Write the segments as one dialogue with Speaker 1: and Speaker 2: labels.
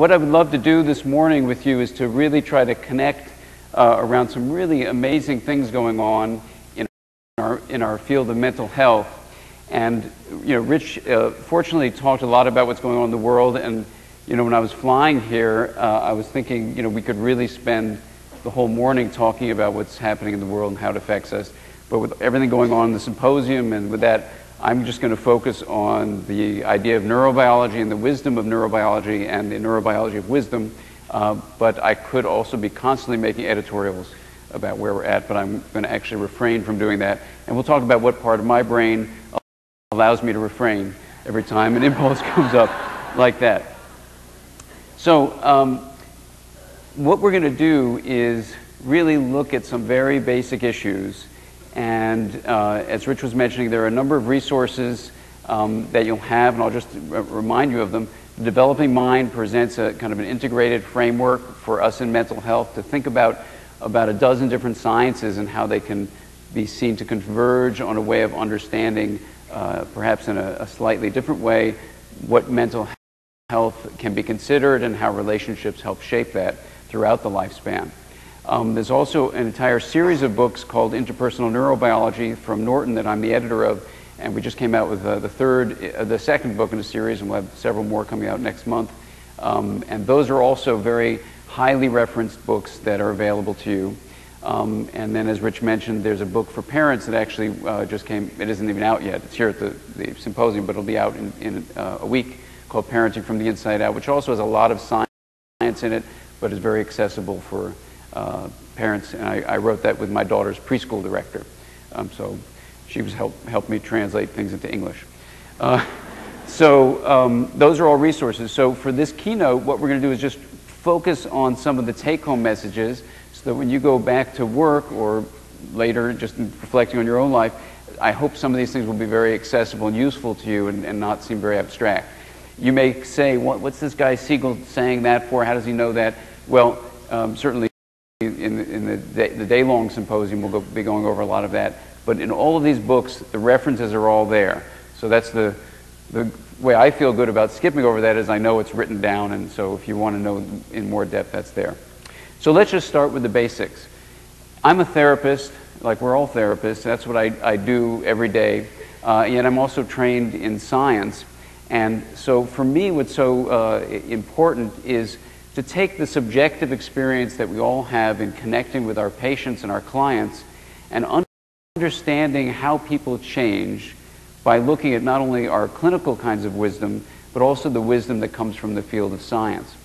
Speaker 1: what I would love to do this morning with you is to really try to connect around some really amazing things going on in our field of mental health. And Rich fortunately talked a lot about what's going on in the world. And when I was flying here, I was thinking we could really spend the whole morning talking about what's happening in the world and how it affects us. But with everything going on in the symposium and with that, I'm just going to focus on the idea of neurobiology and the wisdom of neurobiology and the neurobiology of wisdom. But I could also be constantly making editorials about where we're at, but I'm going to actually refrain from doing that. And we'll talk about what part of my brain allows me to refrain every time an impulse comes up like that. So what we're going to do is really look at some very basic issues. And as Rich was mentioning, there are a number of resources that you'll have, and I'll just remind you of them. The Developing Mind presents a kind of an integrated framework for us in mental health to think about a dozen different sciences and how they can be seen to converge on a way of understanding, perhaps in a slightly different way, what mental health can be considered and how relationships help shape that throughout the lifespan. There's also an entire series of books called Interpersonal Neurobiology from Norton that I'm the editor of, and we just came out with the second book in the series, and we'll have several more coming out next month. And those are also very highly referenced books that are available to you. And then, as Rich mentioned, there's a book for parents that actually just came. It isn't even out yet. It's here at the symposium, but it'll be out in a week, called Parenting from the Inside Out, which also has a lot of science in it, but is very accessible for parents. And I wrote that with my daughter's preschool director. So she was helped me translate things into English. So those are all resources. So for this keynote, what we're going to do is just focus on some of the take-home messages so that when you go back to work or later, just reflecting on your own life, I hope some of these things will be very accessible and useful to you and not seem very abstract. You may say, what's this guy Siegel saying that for? How does he know that? Well, certainly in the day-long symposium, we'll be going over a lot of that. But in all of these books, the references are all there. So that's the way I feel good about skipping over that is I know it's written down, and so if you want to know in more depth, that's there. So let's just start with the basics. I'm a therapist, like we're all therapists. That's what I do every day. Yet I'm also trained in science. And so for me, what's so important is to take the subjective experience that we all have in connecting with our patients and our clients and understanding how people change by looking at not only our clinical kinds of wisdom, but also the wisdom that comes from the field of science.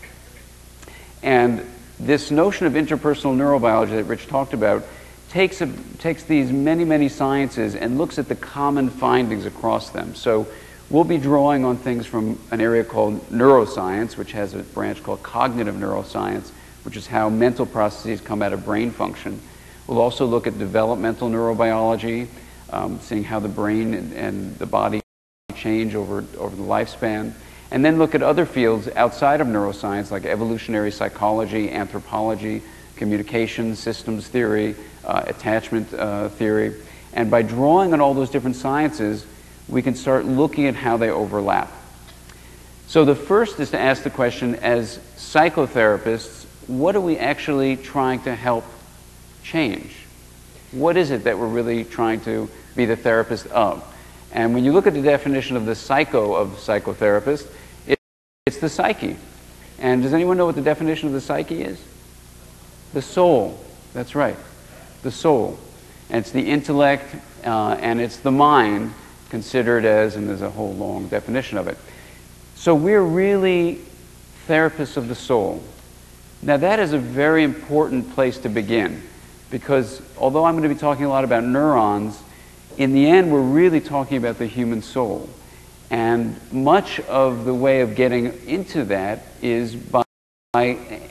Speaker 1: And this notion of interpersonal neurobiology that Rich talked about takes these many, many sciences and looks at the common findings across them. So we'll be drawing on things from an area called neuroscience, which has a branch called cognitive neuroscience, which is how mental processes come out of brain function. We'll also look at developmental neurobiology, seeing how the brain and the body change over the lifespan. And then look at other fields outside of neuroscience, like evolutionary psychology, anthropology, communication systems theory, attachment theory. And by drawing on all those different sciences, we can start looking at how they overlap. So the first is to ask the question, as psychotherapists, what are we actually trying to help change? What is it that we're really trying to be the therapist of? And when you look at the definition of the psycho of psychotherapist, it's the psyche. And does anyone know what the definition of the psyche is? The soul. That's right. The soul. And it's the intellect and it's the mind considered as, and there's a whole long definition of it. So we're really therapists of the soul. Now that is a very important place to begin, because although I'm going to be talking a lot about neurons, in the end we're really talking about the human soul. And much of the way of getting into that is by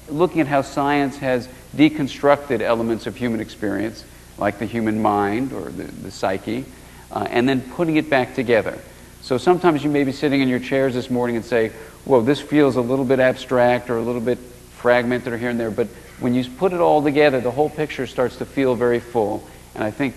Speaker 1: looking at how science has deconstructed elements of human experience, like the human mind or the psyche, and then putting it back together. So sometimes you may be sitting in your chairs this morning and say, whoa, this feels a little bit abstract or a little bit fragmented or here and there, but when you put it all together, the whole picture starts to feel very full. And I think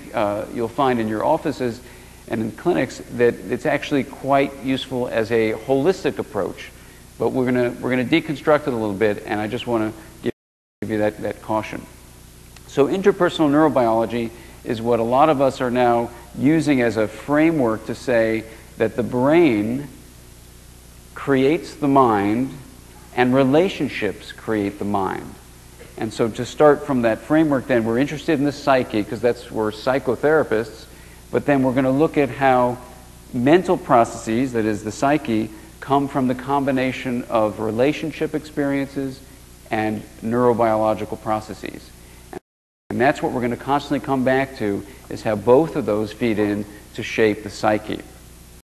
Speaker 1: you'll find in your offices and in clinics that it's actually quite useful as a holistic approach But we're gonna deconstruct it a little bit, and I just want to give you that caution. So interpersonal neurobiology is what a lot of us are now using as a framework to say that the brain creates the mind and relationships create the mind. And so to start from that framework, then we're interested in the psyche because we're psychotherapists, but then we're going to look at how mental processes, that is the psyche, come from the combination of relationship experiences and neurobiological processes. And that's what we're going to constantly come back to, is how both of those feed in to shape the psyche.